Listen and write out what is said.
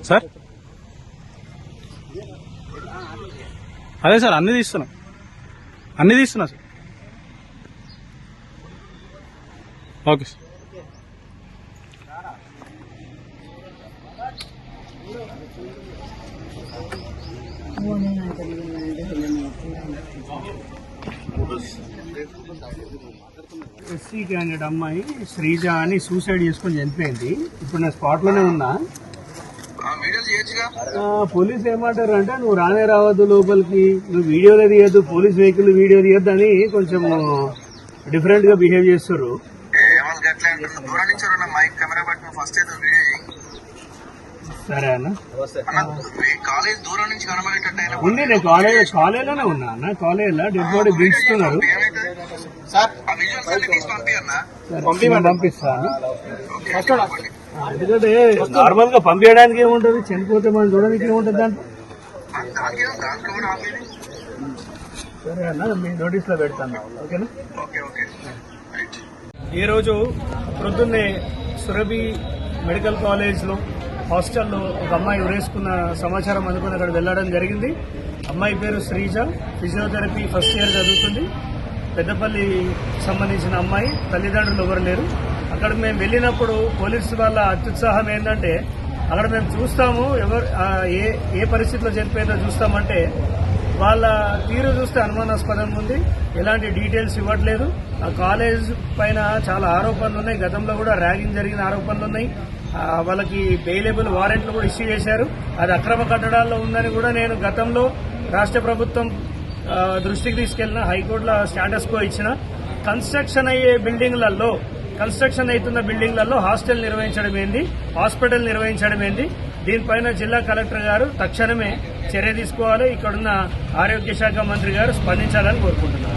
Sir అదే sir అన్ని తీస్తున్నా sir. Okay sir. SC candidate అమ్మాయి శ్రీజ అని సూసైడ్ చేసుకొని చనిపోయింది. ఇప్పుడు నేను స్పాట్ లోనే ఉన్నా. పోలీసు ఏమంటారు అంటే నువ్వు రానే రావద్దు లోపలికి, నువ్వు వీడియోలో తీయద్దు, పోలీస్ వెహికల్ వీడియో తీయద్దు అని కొంచెం డిఫరెంట్ గా బిహేవ్ చేస్తారు. సరే అన్న ఉంది, నేను కాలేజ్లోనే ఉన్నా అన్న. కాలేజ్లో డెడ్ బాడీ దించుతున్నారు. పంపిస్తా ఎందుకంటే నార్మల్ గా పంపించడానికి ఏముంటది, చనిపోతే మనం చూడడానికి ఏముంటది దాంట్లో. సరే అన్న మీ నోటీస్ లో పెడతాను. ఓకేనా? ఈరోజు ప్రొద్దున్నే సురభి మెడికల్ కాలేజ్ లో హాస్టల్లో ఒక అమ్మాయి ఉరేసుకున్న సమాచారం అందుకుని అక్కడ వెళ్లడం జరిగింది. అమ్మాయి పేరు శ్రీజ, ఫిజియోథెరపీ ఫస్ట్ ఇయర్ చదువుతుంది. పెద్దపల్లి సంబంధించిన అమ్మాయి, తల్లిదండ్రులు ఎవరు లేరు. అక్కడ మేము వెళ్ళినప్పుడు పోలీసు వాళ్ళ అత్యుత్సాహం ఏంటంటే అక్కడ మేము చూస్తాము ఏ పరిస్థితిలో చనిపోయిందో చూస్తామంటే వాళ్ళ తీరు చూస్తే అనుమానాస్పదంగా ఉంది. ఎలాంటి డీటెయిల్స్ ఇవ్వట్లేదు. ఆ కాలేజ్ పైన చాలా ఆరోపణలు ఉన్నాయి. గతంలో కూడా ర్యాగింగ్ జరిగిన ఆరోపణలు ఉన్నాయి. వాళ్ళకి బెయిలబుల్ వారెంట్లు కూడా ఇష్యూ చేశారు. అది అక్రమ కట్టడాల్లో ఉందని కూడా నేను గతంలో రాష్ట్ర ప్రభుత్వం దృష్టికి తీసుకెళ్లిన, హైకోర్టులో స్టాటస్ కో ఇచ్చిన. కన్స్ట్రక్షన్ అవుతున్న బిల్డింగ్లలో హాస్టల్ నిర్వహించడం ఏంది, హాస్పిటల్ నిర్వహించడం ఏంది, దీనిపైన జిల్లా కలెక్టర్ గారు తక్షణమే చర్య తీసుకోవాలి. ఇక్కడున్న ఆరోగ్య శాఖ మంత్రి గారు స్పందించాలని కోరుకుంటున్నారు.